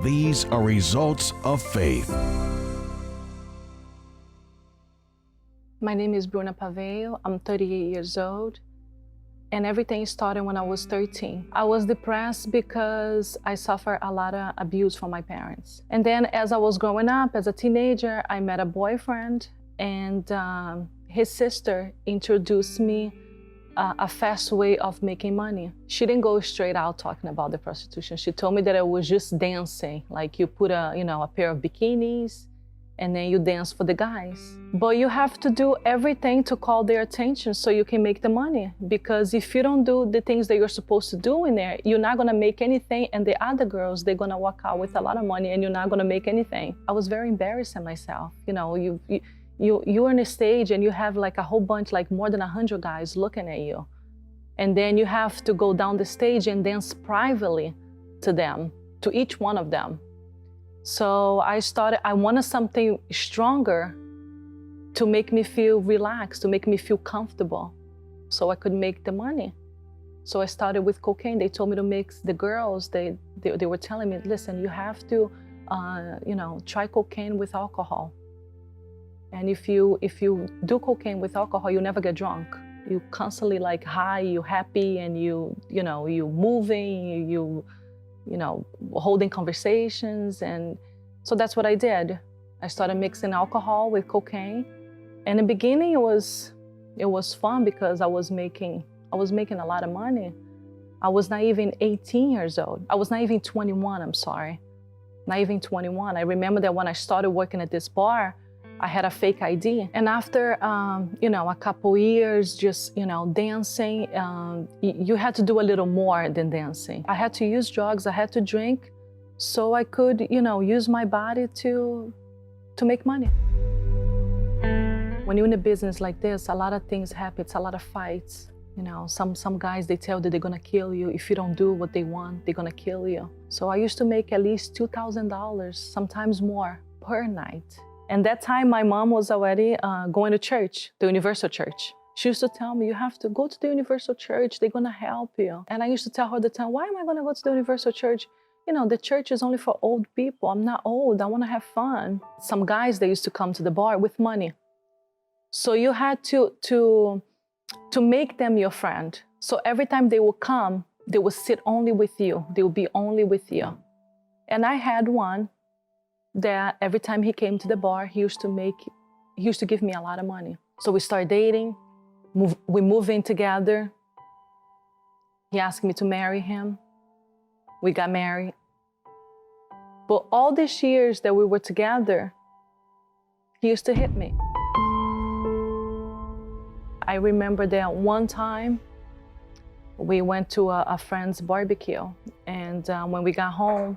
These are results of faith. My name is Bruna Pavao. I'm 38 years old. And everything started when I was 13. I was depressed because I suffered a lot of abuse from my parents. And then as I was growing up as a teenager, I met a boyfriend, and his sister introduced me a fast way of making money. She didn't go straight out talking about the prostitution. She told me that it was just dancing. Like you put a pair of bikinis and then you dance for the guys. But you have to do everything to call their attention so you can make the money. Because if you don't do the things that you're supposed to do in there, you're not gonna make anything, and the other girls, they're gonna walk out with a lot of money and you're not gonna make anything. I was very embarrassed in myself. You're on a stage and you have like a whole bunch, like more than 100 guys looking at you. And then you have to go down the stage and dance privately to them, to each one of them. So I wanted something stronger to make me feel relaxed, to make me feel comfortable, so I could make the money. So I started with cocaine. They told me to mix the girls. They were telling me, listen, you have to, try cocaine with alcohol. And if you do cocaine with alcohol, you never get drunk. You constantly like high, you happy, and you moving, you holding conversations. And so that's what I did. I started mixing alcohol with cocaine. And in the beginning, it was fun because I was making a lot of money. I was not even 18 years old. I was not even 21, I'm sorry. Not even 21. I remember that when I started working at this bar, I had a fake ID. And after, a couple years just, dancing, you had to do a little more than dancing. I had to use drugs, I had to drink, so I could, use my body to make money. When you're in a business like this, a lot of things happen. It's a lot of fights. Some guys, they tell you they're gonna kill you. If you don't do what they want, they're gonna kill you. So I used to make at least $2,000, sometimes more, per night. And that time, my mom was already going to church, the Universal Church. She used to tell me, you have to go to the Universal Church, they're gonna help you. And I used to tell her all the time, why am I gonna go to the Universal Church? The church is only for old people. I'm not old, I wanna have fun. Some guys, they used to come to the bar with money. So you had to make them your friend. So every time they would come, they would sit only with you. They would be only with you. And I had one that every time he came to the bar, he used to give me a lot of money. So we started dating, we moved in together. He asked me to marry him. We got married. But all these years that we were together, he used to hit me. I remember that one time, we went to a friend's barbecue, and when we got home,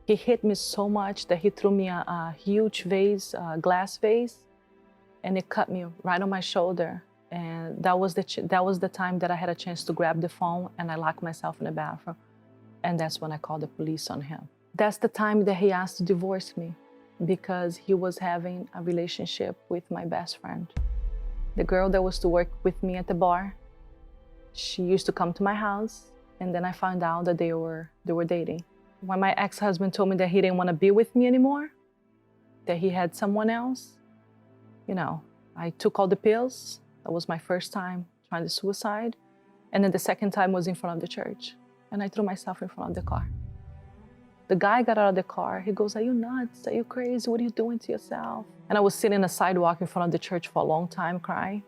he hit me so much that he threw me a huge vase, a glass vase, and it cut me right on my shoulder. And that was the time that I had a chance to grab the phone, and I locked myself in the bathroom. And that's when I called the police on him. That's the time that he asked to divorce me because he was having a relationship with my best friend. The girl that was to work with me at the bar, she used to come to my house, and then I found out that they were dating. When my ex-husband told me that he didn't want to be with me anymore, that he had someone else, I took all the pills. That was my first time trying to suicide. And then the second time was in front of the church. And I threw myself in front of the car. The guy got out of the car. He goes, are you nuts? Are you crazy? What are you doing to yourself? And I was sitting on the sidewalk in front of the church for a long time crying.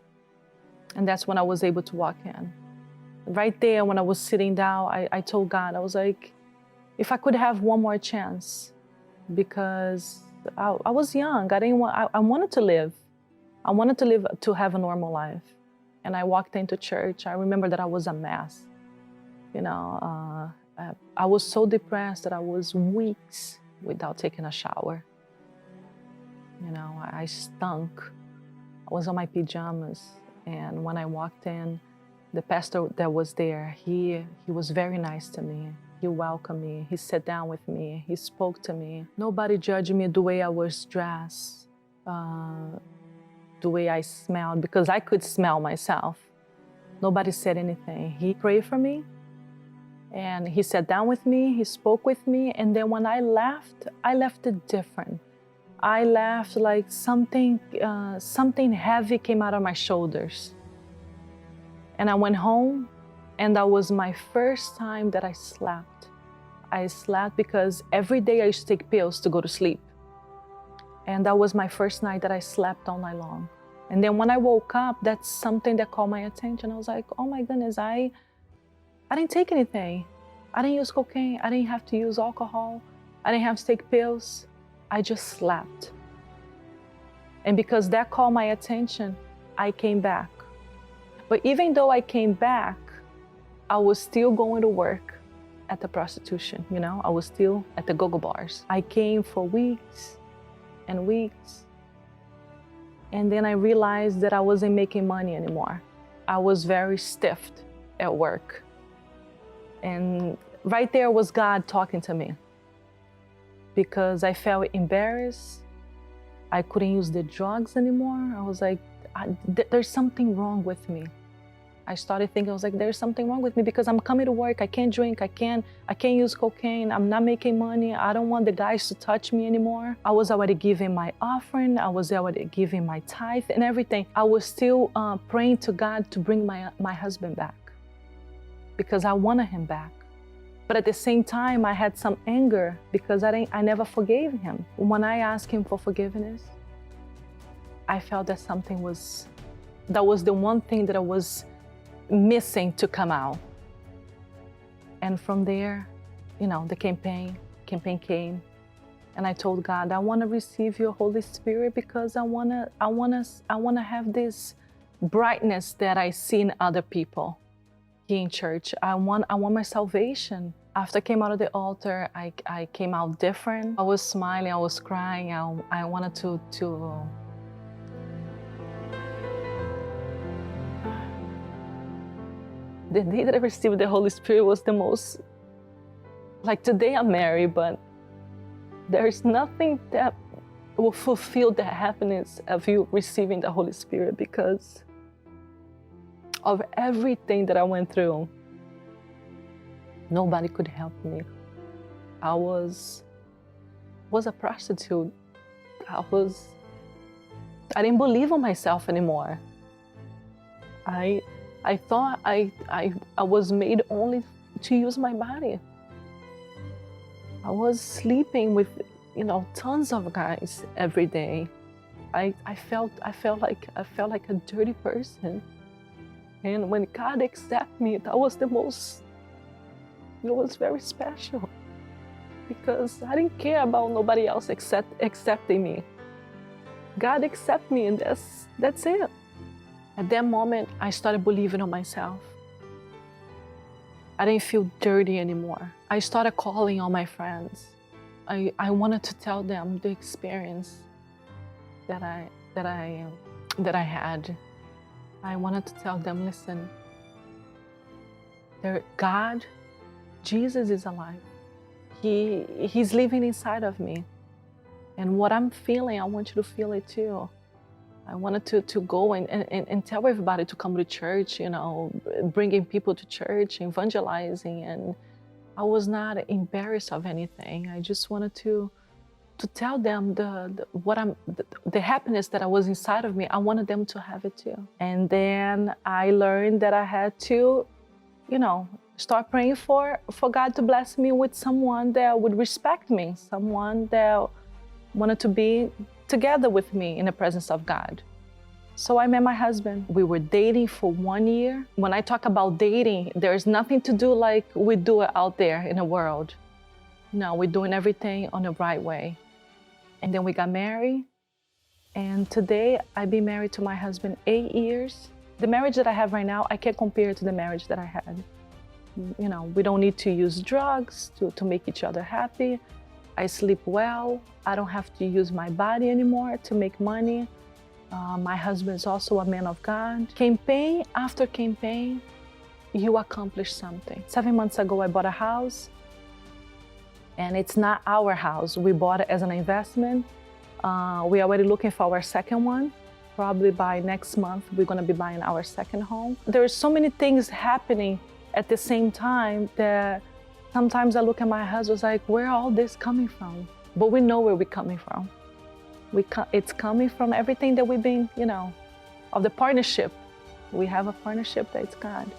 And that's when I was able to walk in. Right there, when I was sitting down, I told God, I was like, if I could have one more chance, because I was young. I wanted to live. I wanted to live, to have a normal life. And I walked into church. I remember that I was a mess. I was so depressed that I was weeks without taking a shower. I stunk. I was on my pajamas. And when I walked in, the pastor that was there, he was very nice to me. He welcomed me. He sat down with me. He spoke to me. Nobody judged me the way I was dressed, the way I smelled, because I could smell myself. Nobody said anything. He prayed for me. And he sat down with me, he spoke with me, and then when I left it different. I left like something heavy came out of my shoulders. And I went home, and that was my first time that I slept. I slept because every day I used to take pills to go to sleep. And that was my first night that I slept all night long. And then when I woke up, that's something that caught my attention. I was like, oh my goodness, I didn't take anything. I didn't use cocaine. I didn't have to use alcohol. I didn't have to take pills. I just slept. And because that caught my attention, I came back. But even though I came back, I was still going to work at the prostitution, you know? I was still at the go-go bars. I came for weeks and weeks. And then I realized that I wasn't making money anymore. I was very stiffed at work. And right there was God talking to me, because I felt embarrassed. I couldn't use the drugs anymore. I was like, there's something wrong with me. I started thinking, I was like, there's something wrong with me because I'm coming to work, I can't drink, I can't use cocaine, I'm not making money, I don't want the guys to touch me anymore. I was already giving my offering, I was already giving my tithe and everything. I was still praying to God to bring my husband back, because I wanted him back. But at the same time, I had some anger because I never forgave him. When I asked him for forgiveness, I felt that that was the one thing that I was missing to come out. And from there, you know, the campaign came, and I told God, I want to receive your Holy Spirit because I want to have this brightness that I see in other people here in church. I want my salvation. After I came out of the altar, I came out different. I was smiling, I was crying. I wanted to the day that I received the Holy Spirit was the most, like today I'm married, but there's nothing that will fulfill the happiness of you receiving the Holy Spirit, because of everything that I went through. Nobody could help me. I was a prostitute. I didn't believe in myself anymore. I thought I was made only to use my body. I was sleeping with, you know, tons of guys every day. I felt like a dirty person. And when God accepted me, that was it was very special, because I didn't care about nobody else accepting me. God accepted me, and that's it. At that moment, I started believing on myself. I didn't feel dirty anymore. I started calling all my friends. I wanted to tell them the experience that I had. I wanted to tell them, listen, God, Jesus is alive. He's living inside of me. And what I'm feeling, I want you to feel it too. I wanted to go and tell everybody to come to church, you know, bringing people to church, evangelizing. And I was not embarrassed of anything. I just wanted to tell them the happiness that I was inside of me. I wanted them to have it too. And then I learned that I had to, you know, start praying for God to bless me with someone that would respect me, someone that wanted to be together with me in the presence of God. So I met my husband. We were dating for 1 year. When I talk about dating, there's nothing to do like we do it out there in the world. No, we're doing everything on the right way. And then we got married. And today I've been married to my husband 8 years. The marriage that I have right now, I can't compare it to the marriage that I had. You know, we don't need to use drugs to make each other happy. I sleep well. I don't have to use my body anymore to make money. My husband is also a man of God. Campaign after campaign, you accomplish something. 7 months ago, I bought a house. And it's not our house. We bought it as an investment. We're already looking for our second one. Probably by next month, we're gonna be buying our second home. There are so many things happening at the same time, that sometimes I look at my husband, like, where all this coming from? But we know where we're coming from. It's coming from everything that we've been, of the partnership. We have a partnership that's God.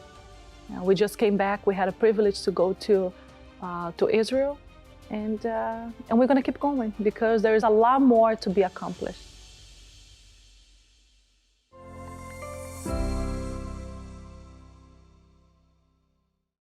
We just came back. We had a privilege to go to Israel, and we're going to keep going because there is a lot more to be accomplished.